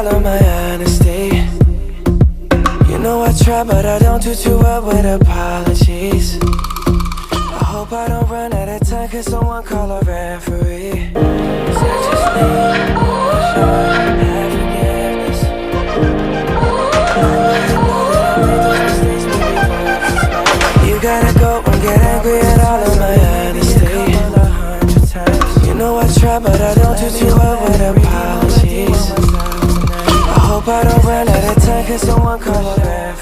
all of my honesty. You know I try, but I don't do too well with apologies. I hope I don't run out of time, cause someone call a referee. 'Cause I just need have forgiveness. You gotta go and get angry at all of my honesty. You know I try, but I don't do too well with apologies. I hope I don't run out of time, cause someone call a referee.